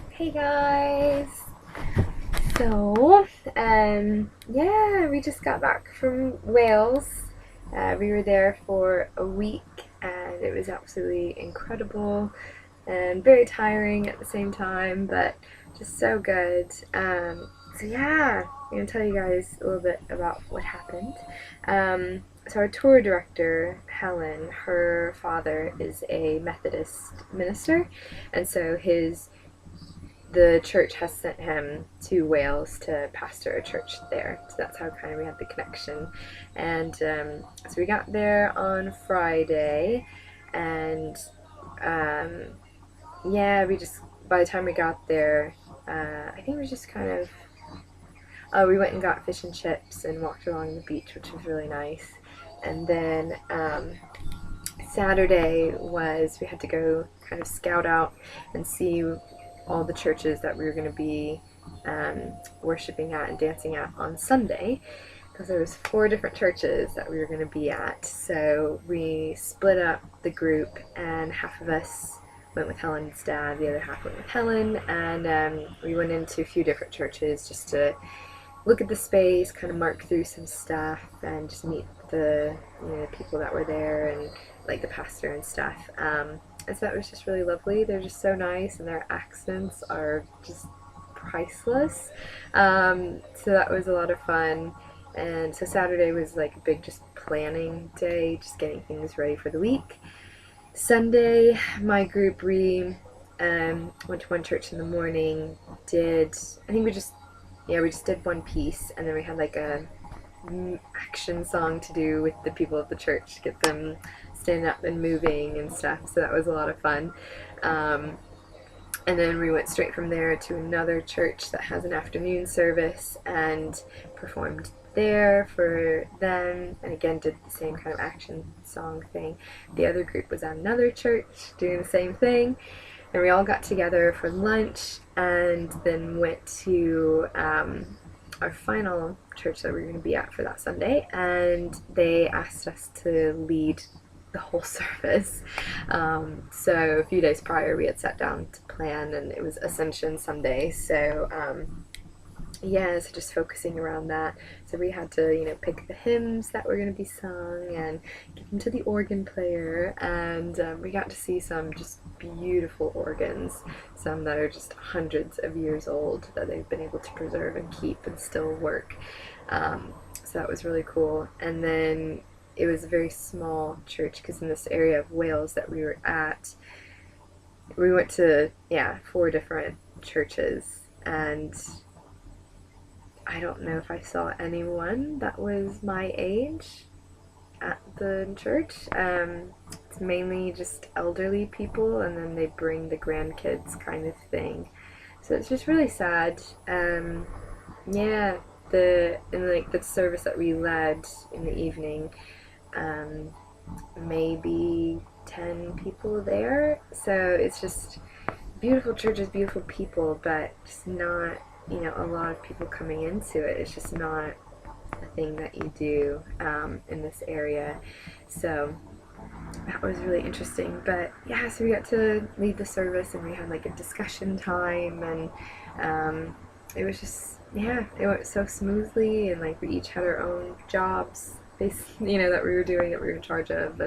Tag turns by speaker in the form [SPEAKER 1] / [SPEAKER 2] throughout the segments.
[SPEAKER 1] Hey guys! So, yeah, we just got back from Wales. We were there for a week and it was absolutely incredible and very tiring at the same time, but just so good. So yeah, I'm gonna tell you guys a little bit about what happened. So our tour director, Helen, her father is a Methodist minister, and so the church has sent him to Wales to pastor a church there. So that's how kind of we had the connection. And so we got there on Friday, and yeah, by the time we got there, I think we just kind of, we went and got fish and chips and walked along the beach, which was really nice. And then Saturday we had to go kind of scout out and see all the churches that we were going to be worshiping at and dancing at on Sunday, because there was 4 different churches that we were going to be at. So we split up the group, and half of us went with Helen's dad, the other half went with Helen, and we went into a few different churches just to look at the space, kind of mark through some stuff, and just meet the people that were there and like the pastor and stuff. And so that was just really lovely. They're just so nice, and their accents are just priceless. So that was a lot of fun. And so Saturday was like a big just planning day, just getting things ready for the week. Sunday, my group, we went to one church in the morning, we just did one piece, and then we had like a action song to do with the people of the church to get them standing up and moving and stuff, so that was a lot of fun. And then we went straight from there to another church that has an afternoon service and performed there for them, and again did the same kind of action song thing. The other group was at another church doing the same thing, and we all got together for lunch and then went to our final church that we were going to be at for that Sunday, and they asked us to lead the whole service. So a few days prior we had sat down to plan, and it was Ascension Sunday, so yeah, so just focusing around that. So we had to, pick the hymns that were going to be sung and give them to the organ player, and we got to see some just beautiful organs, some that are just hundreds of years old that they've been able to preserve and keep and still work. So that was really cool. And then it was a very small church, because in this area of Wales that we were at, we went to 4 different churches, and I don't know if I saw anyone that was my age at the church. It's mainly just elderly people, and then they bring the grandkids kind of thing. So it's just really sad. Yeah, the service that we led in the evening, maybe 10 people there. So it's just beautiful churches, beautiful people, but just not a lot of people coming into it. It's just not a thing that you do in this area. So that was really interesting. But yeah, so we got to lead the service, and we had like a discussion time, and it was just, it went so smoothly, and like we each had our own jobs, basically, that we were doing, that we were in charge of,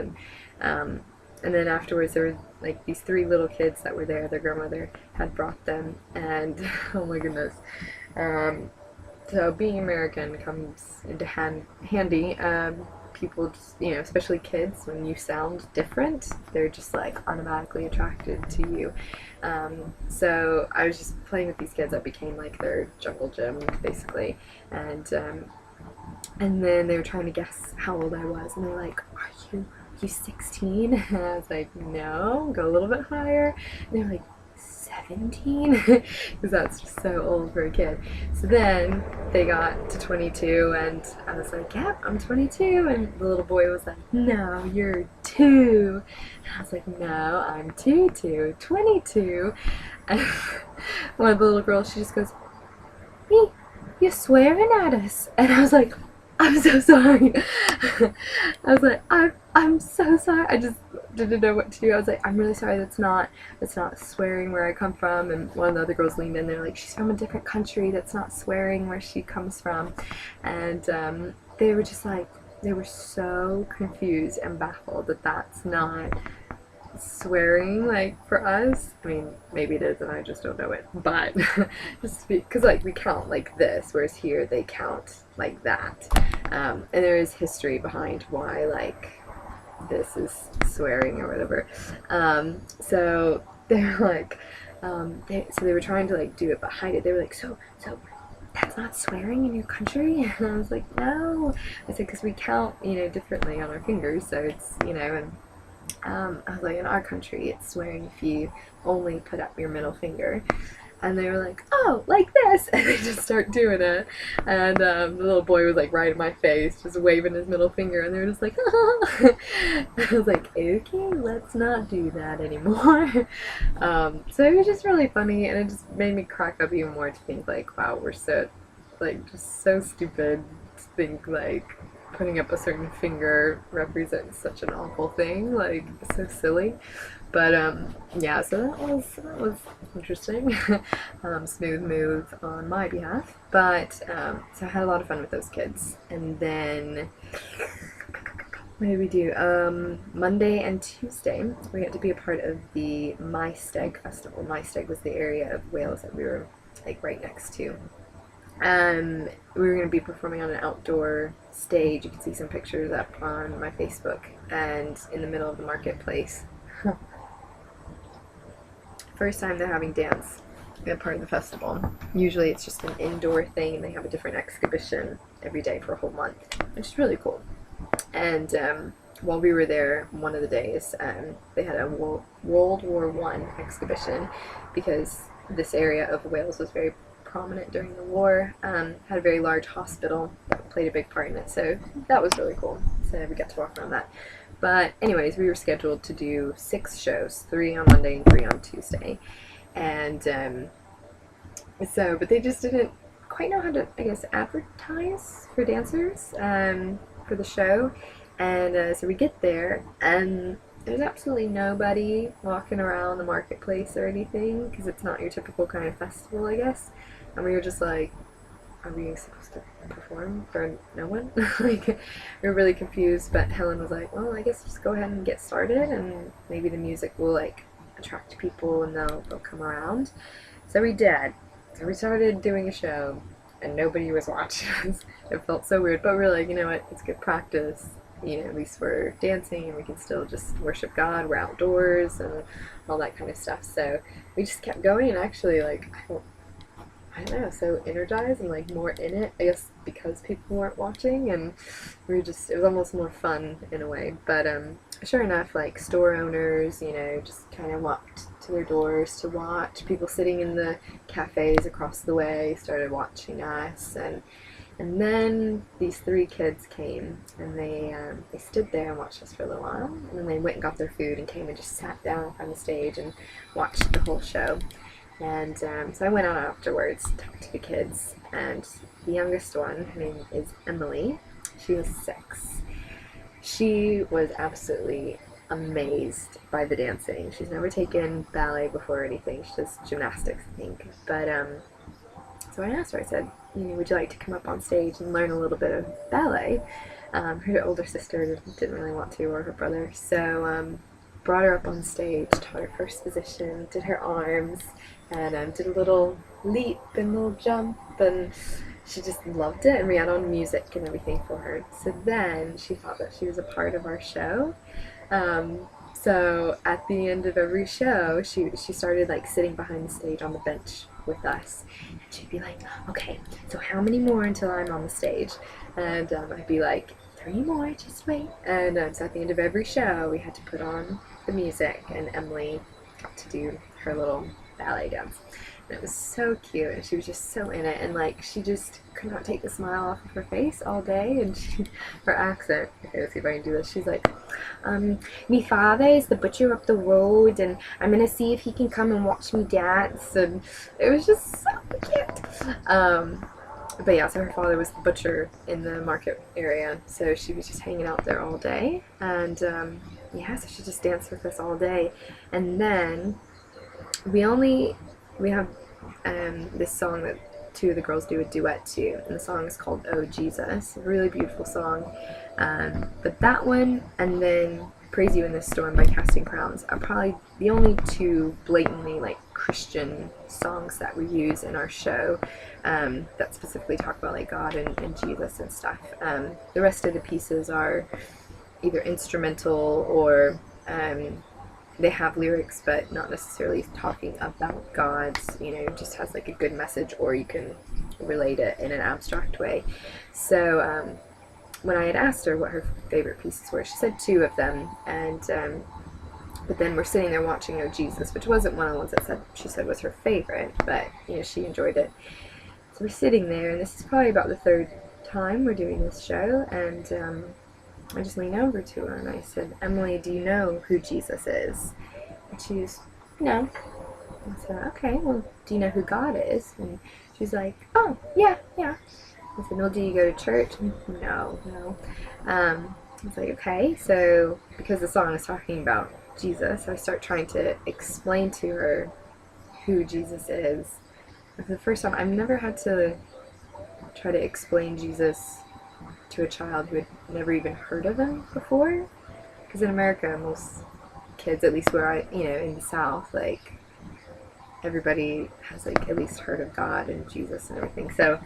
[SPEAKER 1] and then afterwards there were like these 3 little kids that were there. Their grandmother had brought them, and oh my goodness. So being American comes into handy. People just, especially kids, when you sound different, they're just like automatically attracted to you. So I was just playing with these kids that became like their jungle gym, basically. And then they were trying to guess how old I was, and they're like, are you 16? And I was like, no, go a little bit higher. And they're like, 17? Because that's just so old for a kid. So then they got to 22, and I was like, yep, I'm 22. And the little boy was like, no, you're 2. And I was like, no, I'm 22. And one of the little girls, she just goes, you're swearing at us. And I was like, I'm so sorry. I was like, I'm so sorry. I just didn't know what to do. I was like, I'm really sorry, that's not swearing where I come from. And one of the other girls leaned in, they're like, she's from a different country, that's not swearing where she comes from. And they were just like, they were so confused and baffled that that's not swearing like for us. I mean, maybe it is and I just don't know it, but just because like we count like this, whereas here they count like that. And there is history behind why like this is swearing or whatever. So they're like, so they were trying to like do it but hide it. They were like, so that's not swearing in your country? And I was like, no. I said, because we count, you know, differently on our fingers, so it's, you know, and I was like, in our country, it's swearing if you only put up your middle finger. And they were like, oh, like this, and they just start doing it. And the little boy was like right in my face, just waving his middle finger, and they were just like, ah. I was like, okay, let's not do that anymore. So it was just really funny, and it just made me crack up even more to think like, wow, we're so, like, just so stupid to think like putting up a certain finger represents such an awful thing, like so silly. But yeah, so that was interesting. Smooth move on my behalf. But so I had a lot of fun with those kids. And then what did we do? Monday and Tuesday we got to be a part of the Steg festival. Steg was the area of Wales that we were like right next to. We were going to be performing on an outdoor stage. You can see some pictures up on my Facebook, and in the middle of the marketplace. First time they're having dance at part of the festival. Usually it's just an indoor thing and they have a different exhibition every day for a whole month, which is really cool. And while we were there, one of the days, they had a World War I exhibition, because this area of Wales was very prominent during the war, had a very large hospital that played a big part in it, so that was really cool. So we got to walk around that. But anyways, we were scheduled to do 6 shows, 3 on Monday and 3 on Tuesday. And but they just didn't quite know how to, I guess, advertise for dancers for the show. And so we get there, and there's absolutely nobody walking around the marketplace or anything, because it's not your typical kind of festival, I guess. And we were just like, are we supposed to perform for no one? Like, we were really confused, but Helen was like, well, I guess just go ahead and get started, and maybe the music will like attract people and they'll come around. So we did. So we started doing a show and nobody was watching us. It felt so weird, but we were like, you know what, it's good practice. You know, at least we're dancing and we can still just worship God. We're outdoors and all that kind of stuff. So we just kept going, and actually, like, I don't know, so energized and like more in it, I guess, because people weren't watching, and we were just, it was almost more fun in a way. But sure enough, like, store owners, you know, just kind of walked to their doors to watch. People sitting in the cafes across the way started watching us, and then these 3 kids came, and they stood there and watched us for a little while, and then they went and got their food and came and just sat down on the stage and watched the whole show. And so I went out afterwards, talked to the kids, and the youngest one, her name is Emily. She was 6. She was absolutely amazed by the dancing. She's never taken ballet before or anything. She does gymnastics, I think. But so I asked her, I said, you know, would you like to come up on stage and learn a little bit of ballet? Her older sister didn't really want to, or her brother. So brought her up on stage, taught her first position, did her arms, and did a little leap and little jump, and she just loved it, and we had on music and everything for her. So then she thought that she was a part of our show. So at the end of every show, she started like sitting behind the stage on the bench with us, and she'd be like, okay, so how many more until I'm on the stage? And I'd be like, 3 more, just wait. And so at the end of every show, we had to put on the music, and Emily got to do her little ballet dance. And it was so cute, and she was just so in it, and like, she just could not take the smile off of her face all day. And her accent, okay, let's see if I can do this, she's like, me father is the butcher up the road, and I'm gonna see if he can come and watch me dance. And it was just so cute. But yeah, so her father was the butcher in the market area, so she was just hanging out there all day, and yeah, so she just danced with us all day. And then we have this song that two of the girls do a duet to, and the song is called "Oh Jesus," a really beautiful song. But that one, and then "Praise You in This Storm" by Casting Crowns, are probably the only two blatantly like Christian songs that we use in our show, that specifically talk about like God and Jesus and stuff. The rest of the pieces are either instrumental or they have lyrics but not necessarily talking about God, just has like a good message, or you can relate it in an abstract way. So when I had asked her what her favorite pieces were, she said two of them, and but then we're sitting there watching Oh Jesus, which wasn't one of the ones that she said was her favorite, but she enjoyed it. So we're sitting there, and this is probably about the third time we're doing this show, and I just leaned over to her and I said, "Emily, do you know who Jesus is?" And she was, "No." I said, "Okay, well, do you know who God is?" And she's like, "Oh, yeah, yeah." I said, "Well, do you go to church?" No. I was like, okay, so because the song is talking about Jesus, I start trying to explain to her who Jesus is. For the first time, I've never had to try to explain Jesus to a child who had never even heard of him before. Because in America, most kids, at least where in the South, like, everybody has, like, at least heard of God and Jesus and everything. So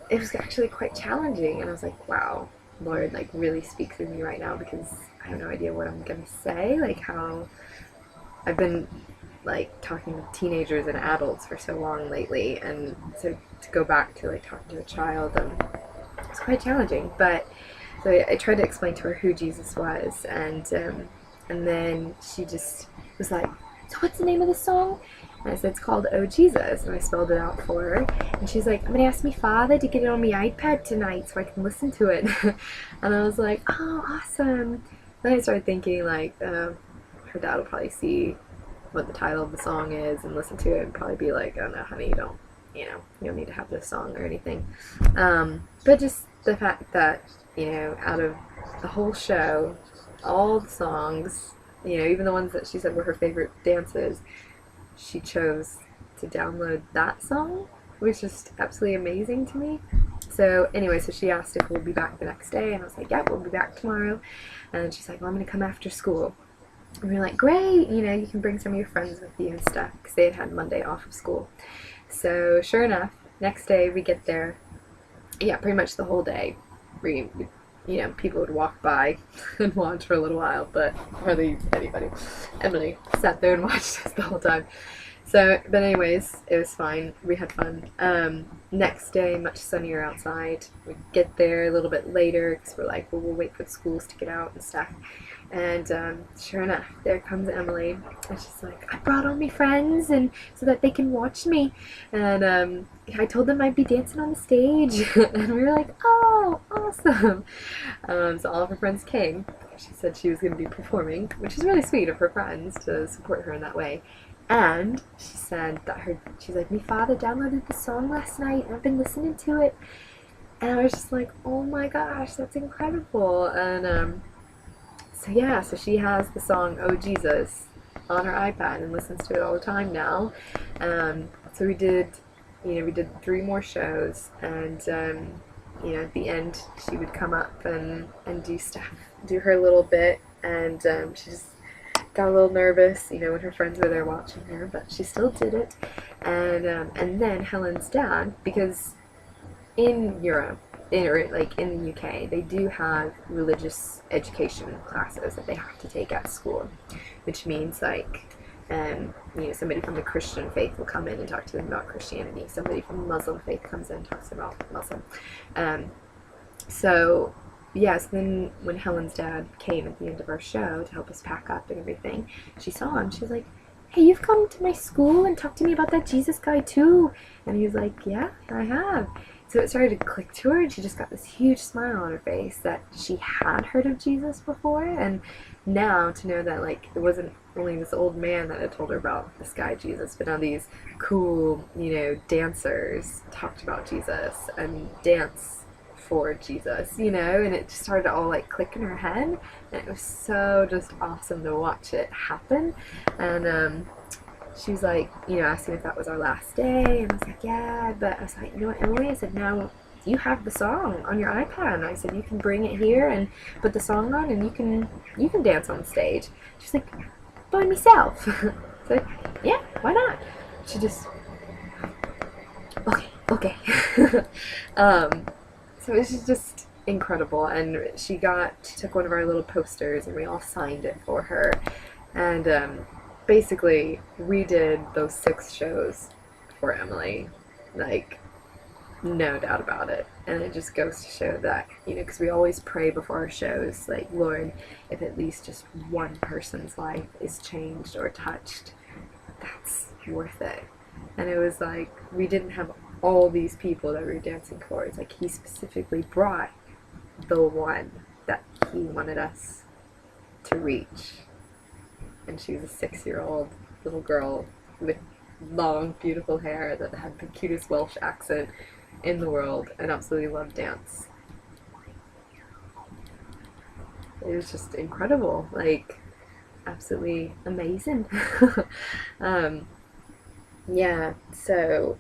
[SPEAKER 1] it was actually quite challenging, and I was like, wow, Lord, like, really speak through me right now, because I have no idea what I'm gonna say, like, how I've been, like, talking to teenagers and adults for so long lately, and so to go back to, like, talking to a child, it's quite challenging. But so I tried to explain to her who Jesus was, and then she just was like, "So what's the name of the song?" And I said, "It's called Oh Jesus," and I spelled it out for her. And she's like, "I'm gonna ask me father to get it on my iPad tonight so I can listen to it." And I was like, "Oh, awesome." Then I started thinking, like, her dad will probably see what the title of the song is and listen to it and probably be like, "Oh no, honey, you don't need to have this song or anything." But just the fact that, out of the whole show, all the songs, even the ones that she said were her favorite dances, she chose to download that song, which is just absolutely amazing to me. So anyway, so she asked if we'll be back the next day, and I was like, "Yeah, we'll be back tomorrow." And she's like, "Well, I'm going to come after school." And we were like, "Great, you can bring some of your friends with you and stuff," because they had Monday off of school. So sure enough, next day we get there. Yeah, pretty much the whole day. People would walk by and watch for a little while, but hardly anybody. Emily sat there and watched us the whole time. So, but anyways, it was fine. We had fun. Next day, much sunnier outside. We get there a little bit later because we're like, well, we'll wait for the schools to get out and stuff. And sure enough, there comes Emily, and she's like, "I brought all my friends, and so that they can watch me." And I told them I'd be dancing on the stage, and we were like, "Oh, awesome!" So all of her friends came. She said she was going to be performing, which is really sweet of her friends to support her in that way. And she said that she's like, "My father downloaded the song last night, and I've been listening to it." And I was just like, "Oh my gosh, that's incredible!" And so she has the song "Oh Jesus" on her iPad and listens to it all the time now. So we did 3 more shows, and at the end she would come up and do stuff, do her little bit, and she just got a little nervous, when her friends were there watching her, but she still did it. And then Helen's dad, because in Europe, in the UK, they do have religious education classes that they have to take at school, which means somebody from the Christian faith will come in and talk to them about Christianity. Somebody from the Muslim faith comes in and talks about Muslim. So then when Helen's dad came at the end of our show to help us pack up and everything, she saw him. She was like, "Hey, you've come to my school and talked to me about that Jesus guy too." And he was like, "Yeah, I have." so it started to click to her, and she just got this huge smile on her face that she had heard of Jesus before, and now to know that, like, it wasn't only this old man that had told her about this guy Jesus, but now these cool, you know, dancers talked about Jesus and dance for Jesus, you know, and it just started to all like click in her head, and it was so just awesome to watch it happen. And she was like, you know, asking if that was our last day, and I was like, yeah, but I was like, you know what, Emily, I said, now you have the song on your iPad, and I said, you can bring it here and put the song on, and you can dance on stage. She's like, by myself. So yeah, why not? She just, okay. So it was just incredible, and she took one of our little posters, and we all signed it for her, and basically redid those 6 shows for Emily, like, no doubt about it. And it just goes to show that, you know, because we always pray before our shows, like, Lord, if at least just one person's life is changed or touched, that's worth it. And it was like, we didn't have all these people that we were dancing for. It's like he specifically brought the one that he wanted us to reach. And she was a 6-year-old little girl with long, beautiful hair that had the cutest Welsh accent in the world and absolutely loved dance. It was just incredible, like, absolutely amazing. Yeah, so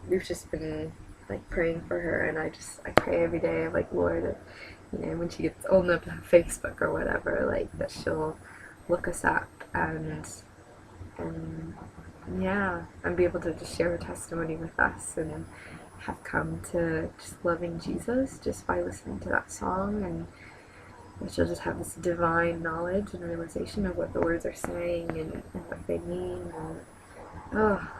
[SPEAKER 1] we've just been like praying for her, and I pray every day, I'm like, Lord, that, you know, when she gets old enough to have Facebook or whatever, like, that she'll look us up and yeah, and be able to just share her testimony with us and have come to just loving Jesus just by listening to that song, and that she'll just have this divine knowledge and realization of what the words are saying and what they mean. And oh,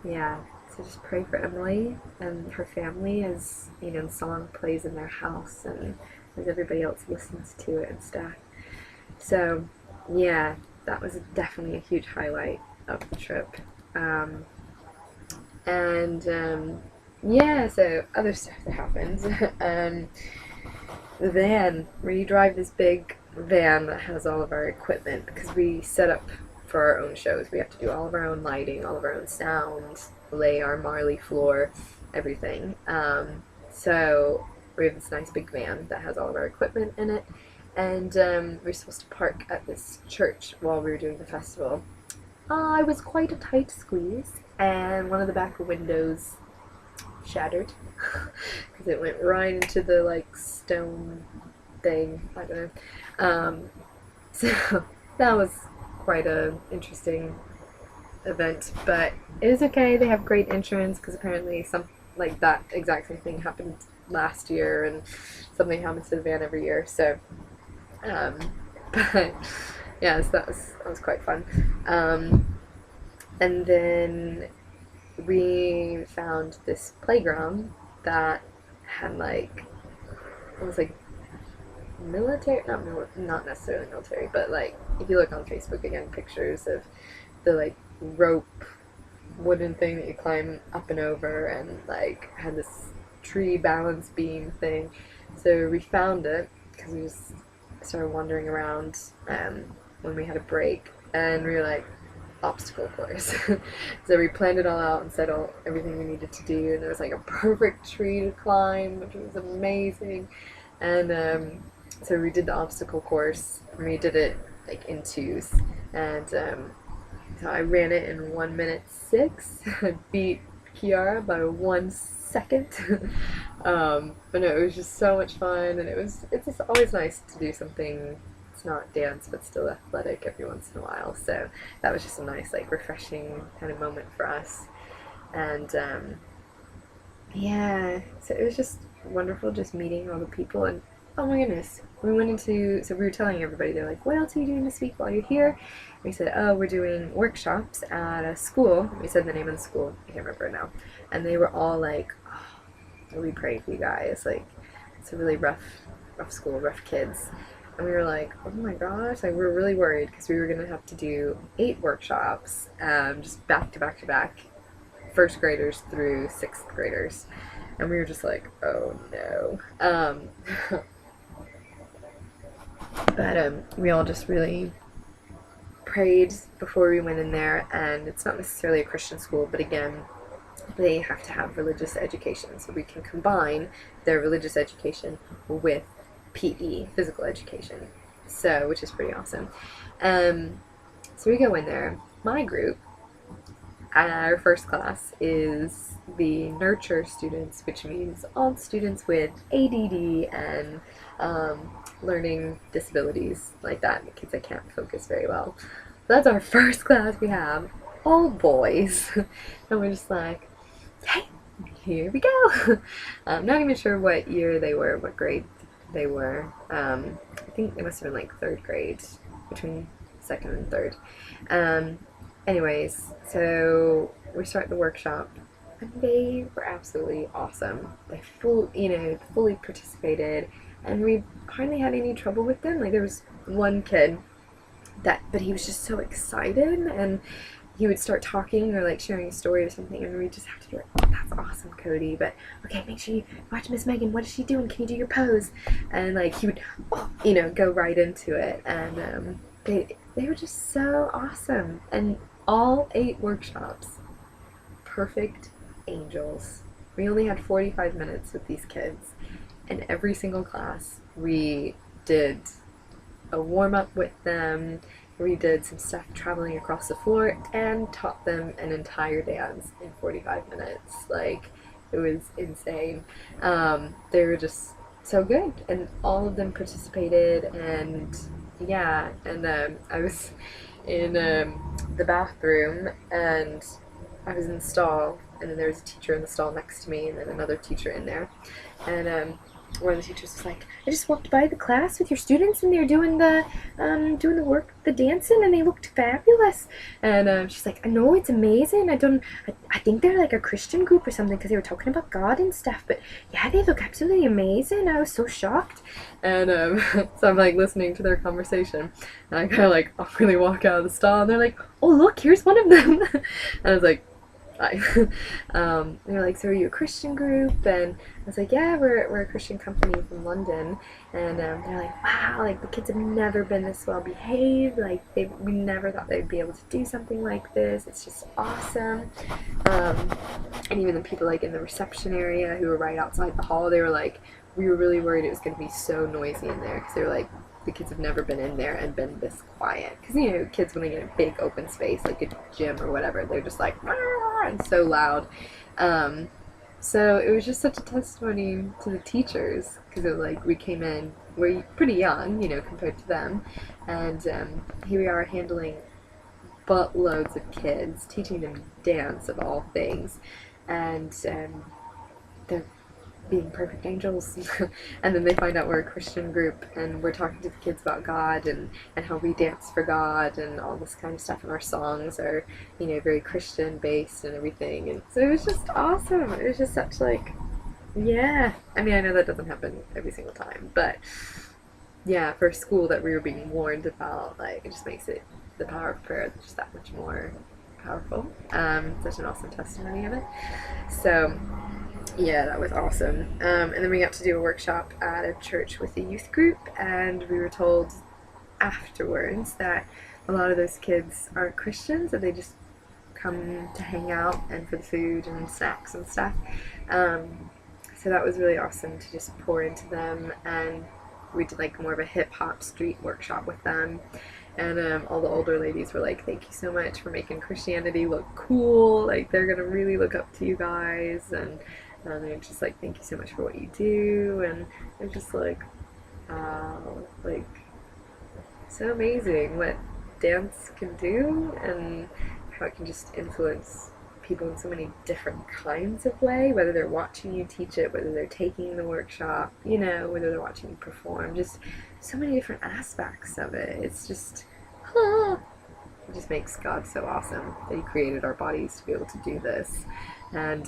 [SPEAKER 1] yeah. So just pray for Emily and her family as, you know, the song plays in their house and as everybody else listens to it and stuff. So, yeah, that was definitely a huge highlight of the trip. Yeah, so other stuff that happens. The van, we drive this big van that has all of our equipment because we set up for our own shows. We have to do all of our own lighting, all of our own sound, lay our Marley floor, everything. So we have this nice big van that has all of our equipment in it, and we were supposed to park at this church while we were doing the festival. It was quite a tight squeeze, and one of the back windows shattered because it went right into the like stone thing. I don't know. So that was quite a interesting event, but it is okay. They have great insurance because apparently some like that exact same thing happened last year, and something happens to the van every year. So, but yeah, so that was quite fun. And then we found this playground that had like, it was like military, not necessarily military, but like if you look on Facebook again, pictures of the like rope wooden thing that you climb up and over, and like had this tree balance beam thing. So we found it because we just started wandering around when we had a break, and we were like, obstacle course. So we planned it all out and said everything we needed to do, and there was like a perfect tree to climb, which was amazing. And so we did the obstacle course, and we did it like in twos, and so I ran it in 1:06. I beat Kiara by 1 second. But no, it was just so much fun, and it's just always nice to do something. It's not dance, but still athletic every once in a while. So that was just a nice, like, refreshing kind of moment for us. And yeah, so it was just wonderful, just meeting all the people. And oh my goodness, so we were telling everybody, they're like, what else are you doing this week while you're here? We said, oh, we're doing workshops at a school. We said the name of the school, I can't remember it now. And they were all like, oh, we pray for you guys. Like, it's a really rough school, rough kids. And we were like, oh my gosh, like, we were really worried because we were going to have to do 8 workshops, just back to back to back first graders through sixth graders. And we were just like, oh no. But we all just really prayed before we went in there, and it's not necessarily a Christian school, but again, they have to have religious education, so we can combine their religious education with PE, physical education, so which is pretty awesome. So we go in there. My group, our first class, is the nurture students, which means all students with ADD and learning disabilities like that, the kids that can't focus very well. So that's our first class we have, all boys. And we're just like, hey, here we go. I'm not even sure what year they were, what grade they were. I think they must have been like third grade, between second and third. Anyways, so we start the workshop, and they were absolutely awesome. They fully participated, and we hardly had any trouble with them. Like, there was one kid but he was just so excited, and he would start talking or like sharing a story or something, and we just have to be like, oh, that's awesome, Cody, but okay, make sure you watch Miss Megan. What is she doing? Can you do your pose? And like he would, go right into it, and they were just so awesome. And all 8 workshops, perfect angels. We only had 45 minutes with these kids, and every single class we did a warm-up with them. We did some stuff traveling across the floor and taught them an entire dance in 45 minutes. Like, it was insane. They were just so good, and all of them participated, and yeah, and I was in the bathroom, and I was in the stall, and then there was a teacher in the stall next to me, and then another teacher in there, and one of the teachers was like, I just walked by the class with your students, and they're doing the work, the dancing, and they looked fabulous. And she's like, I know, it's amazing. I think they're like a Christian group or something, because they were talking about God and stuff. But yeah, they look absolutely amazing. I was so shocked. And so I'm like listening to their conversation, and I kind of like awkwardly walk out of the stall, and they're like, oh look, here's one of them. And I was like, hi. They were like, so are you a Christian group? And I was like, yeah, we're a Christian company from London. And they're like, wow, like the kids have never been this well behaved. Like we never thought they'd be able to do something like this. It's just awesome. And even the people like in the reception area who were right outside the hall, they were like, we were really worried it was going to be so noisy in there, because they were like, the kids have never been in there and been this quiet. Because, kids, when they get a big open space, like a gym or whatever, they're just like, and so loud. So it was just such a testimony to the teachers, because it was like, we came in, we're pretty young, compared to them, and here we are handling buttloads of kids, teaching them dance of all things, and they're being perfect angels. And then they find out we're a Christian group, and we're talking to the kids about God, and how we dance for God and all this kind of stuff, and our songs are very Christian based and everything. And so it was just awesome. It was just such like, yeah, I mean, I know that doesn't happen every single time, but yeah, for a school that we were being warned about, like, it just makes the power of prayer just that much more powerful. Such an awesome testimony of it. So yeah, that was awesome. And then we got to do a workshop at a church with a youth group, and we were told afterwards that a lot of those kids aren't Christians, that they just come to hang out and for the food and snacks and stuff. So that was really awesome to just pour into them, and we did like more of a hip-hop street workshop with them. And all the older ladies were like, thank you so much for making Christianity look cool, like they're gonna really look up to you guys, and they're just like, thank you so much for what you do. And I'm just like, like, so amazing what dance can do, and how it can just influence people in so many different kinds of way, whether they're watching you teach it, whether they're taking the workshop, whether they're watching you perform, just so many different aspects of it. It's just, it just makes God so awesome that He created our bodies to be able to do this. And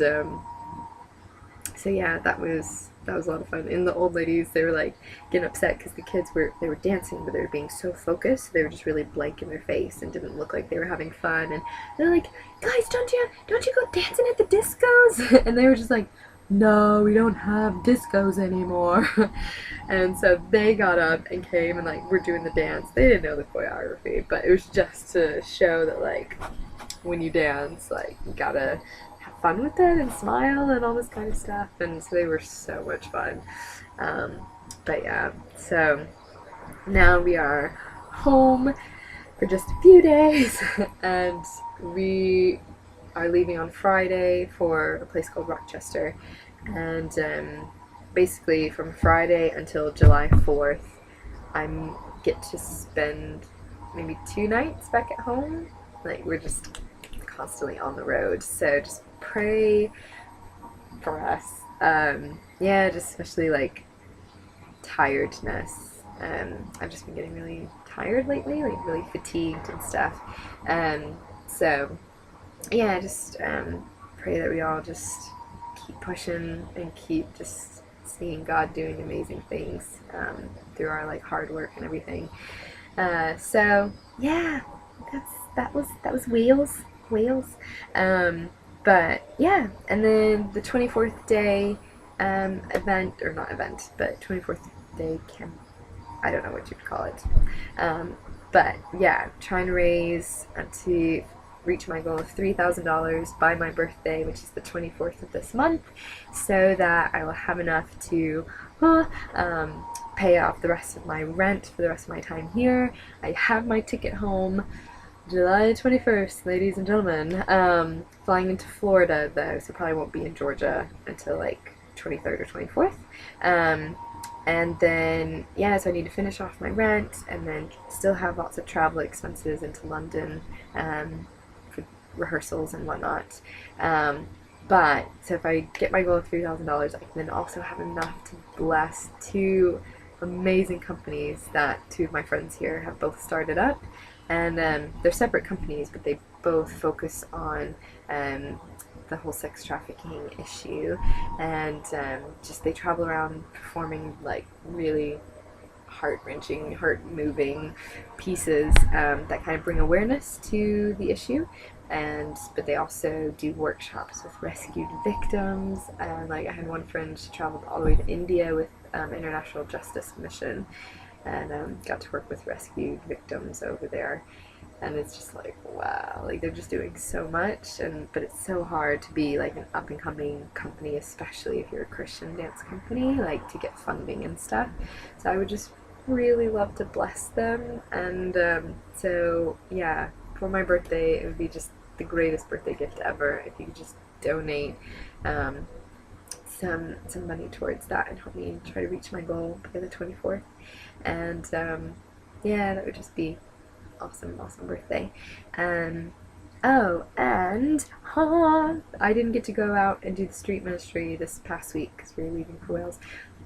[SPEAKER 1] so yeah, that was that was a lot of fun. And the old ladies, they were like getting upset because the kids they were dancing, but they were being so focused. They were just really blank in their face and didn't look like they were having fun. And they're like, guys, don't you go dancing at the discos? And they were just like, no, we don't have discos anymore. And so they got up and came and like were doing the dance. They didn't know the choreography, but it was just to show that like when you dance, like you gotta have fun with it and smile and all this kind of stuff. And so they were so much fun. But yeah, so now we are home for just a few days and we are leaving on Friday for a place called Rochester, and basically from Friday until July 4th I get to spend maybe 2 nights back at home. Like we're just constantly on the road, so just pray for us. Yeah, just especially like tiredness. I've just been getting really tired lately, like really fatigued and stuff. So yeah, just pray that we all just keep pushing and keep just seeing God doing amazing things through our like hard work and everything. So yeah, that was Wales. But yeah, and then the 24th day event, or not event, but 24th day camp, I don't know what you'd call it. But yeah, trying to raise to reach my goal of $3,000 by my birthday, which is the 24th of this month, so that I will have enough to pay off the rest of my rent for the rest of my time here. I have my ticket home July 21st, ladies and gentlemen. Flying into Florida though, so probably won't be in Georgia until like 23rd or 24th. And then, yeah, so I need to finish off my rent and then still have lots of travel expenses into London for rehearsals and whatnot. But, so if I get my goal of $3,000, I can then also have enough to bless 2 amazing companies that 2 of my friends here have both started up. And they're separate companies, but they both focus on the whole sex trafficking issue, and just they travel around performing like really heart-wrenching, heart-moving pieces that kind of bring awareness to the issue. But they also do workshops with rescued victims, and like I had one friend, she traveled all the way to India with International Justice Mission, and got to work with rescued victims over there. And it's just like, wow, like they're just doing so much, but it's so hard to be like an up-and-coming company, especially if you're a Christian dance company, like to get funding and stuff. So I would just really love to bless them, and so yeah, for my birthday it would be just the greatest birthday gift ever if you could just donate some money towards that and help me try to reach my goal by the 24th. And yeah, that would just be awesome birthday. Oh, and I didn't get to go out and do the street ministry this past week because we were leaving for Wales,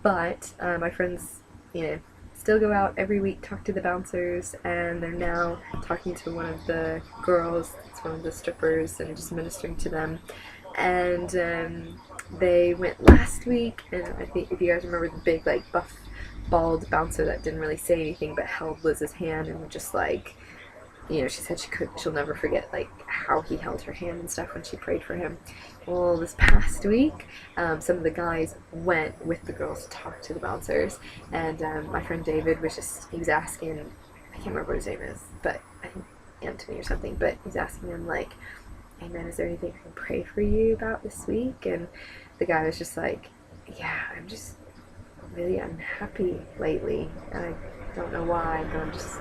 [SPEAKER 1] but my friends, you know, still go out every week, talk to the bouncers, and they're now talking to one of the girls, it's one of the strippers, and just ministering to them. And they went last week, and I think if you guys remember the big like buff bald bouncer that didn't really say anything but held Liz's hand and just like, you know, she said she'll never forget like how he held her hand and stuff when she prayed for him. Well, this past week, some of the guys went with the girls to talk to the bouncers, and my friend David he was asking, I can't remember what his name is, but I think Anthony or something, but he's asking them like, hey man, is there anything I can pray for you about this week? And the guy was just like, yeah, I'm just really unhappy lately, and I don't know why, but I'm just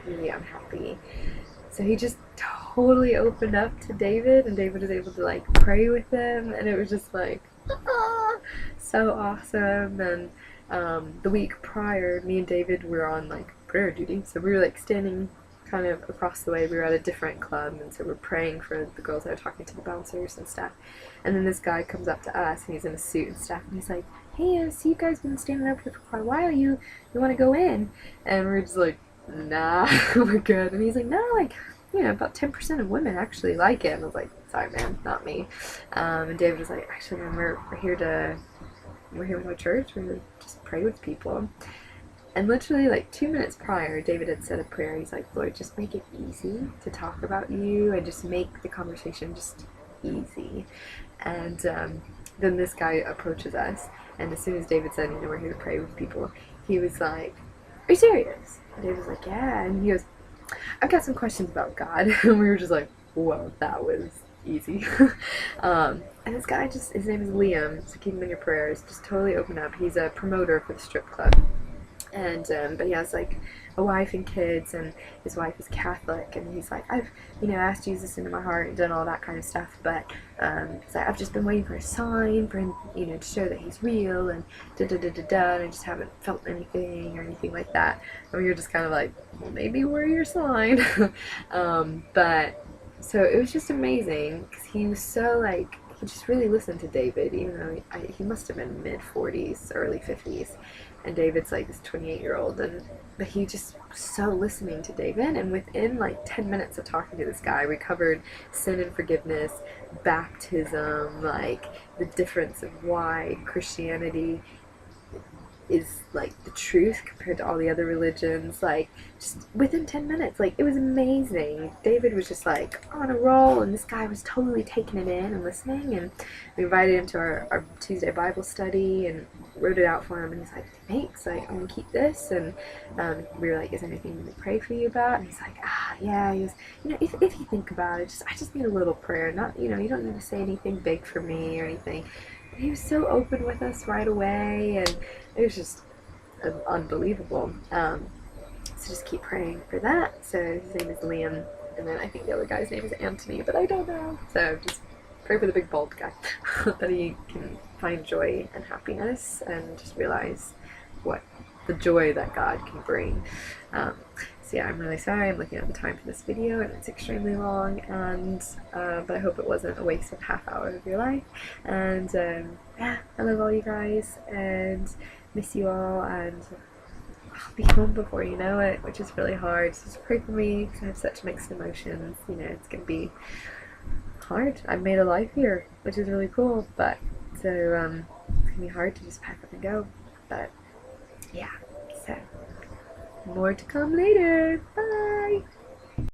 [SPEAKER 1] really unhappy. So he just totally opened up to David, and David was able to like pray with him, and it was just like so awesome. And the week prior, me and David were on like prayer duty, so we were like standing kind of across the way. We were at a different club, and so we're praying for the girls that are talking to the bouncers and stuff. And then this guy comes up to us, and he's in a suit and stuff, and he's like, hey, I see you guys been standing up here for quite a while, you want to go in? And we're just like, nah, we're good. And he's like, no, like, you know, about 10% of women actually like it. And I was like, sorry man, not me. And David was like, actually man, we're here to we're here with our church, we're here to just pray with people. And literally like 2 minutes prior, David had said a prayer. He's like, Lord, just make it easy to talk about you and just make the conversation just easy. And then this guy approaches us, and as soon as David said, we're here to pray with people, he was like, are you serious? And David was like, yeah. And he goes, I've got some questions about God. And we were just like, whoa, that was easy. And this guy his name is Liam, so keep him in your prayers. Just totally open up. He's a promoter for the strip club. And but he has like a wife and kids, and his wife is Catholic, and he's like, I've asked Jesus into my heart and done all that kind of stuff, but he's like, I've just been waiting for a sign for him, to show that he's real, and and I just haven't felt anything or anything like that. And we were just kind of like, well, maybe we're your sign. But so it was just amazing because he was so like, he just really listened to David, even though he must have been mid-40s, early 50s, and David's like this 28-year-old, but he just was so listening to David, and within like 10 minutes of talking to this guy, we covered sin and forgiveness, baptism, like the difference of why Christianity is like the truth compared to all the other religions, like just within 10 minutes. Like, it was amazing. David was just like on a roll, and this guy was totally taking it in and listening, and we invited him to our Tuesday Bible study and wrote it out for him, and he's like, thanks, like, I'm gonna keep this. And we were like, is there anything to pray for you about? And he's like, yeah. He goes, if you think about it, I just need a little prayer, not, you don't need to say anything big for me or anything. He was so open with us right away, and it was just unbelievable. So just keep praying for that. So his name is Liam, and then I think the other guy's name is Anthony, but I don't know. So just pray for the big bald guy, that he can find joy and happiness and just realize what the joy that God can bring. So yeah, I'm really sorry. I'm looking at the time for this video, and it's extremely long, and but I hope it wasn't a waste of half hour of your life. And yeah, I love all you guys, and miss you all, and I'll be home before you know it, which is really hard. So just pray for me, because I have such mixed emotions. It's gonna be hard. I've made a life here, which is really cool, but so it's gonna be hard to just pack up and go. But yeah, so more to come later. Bye!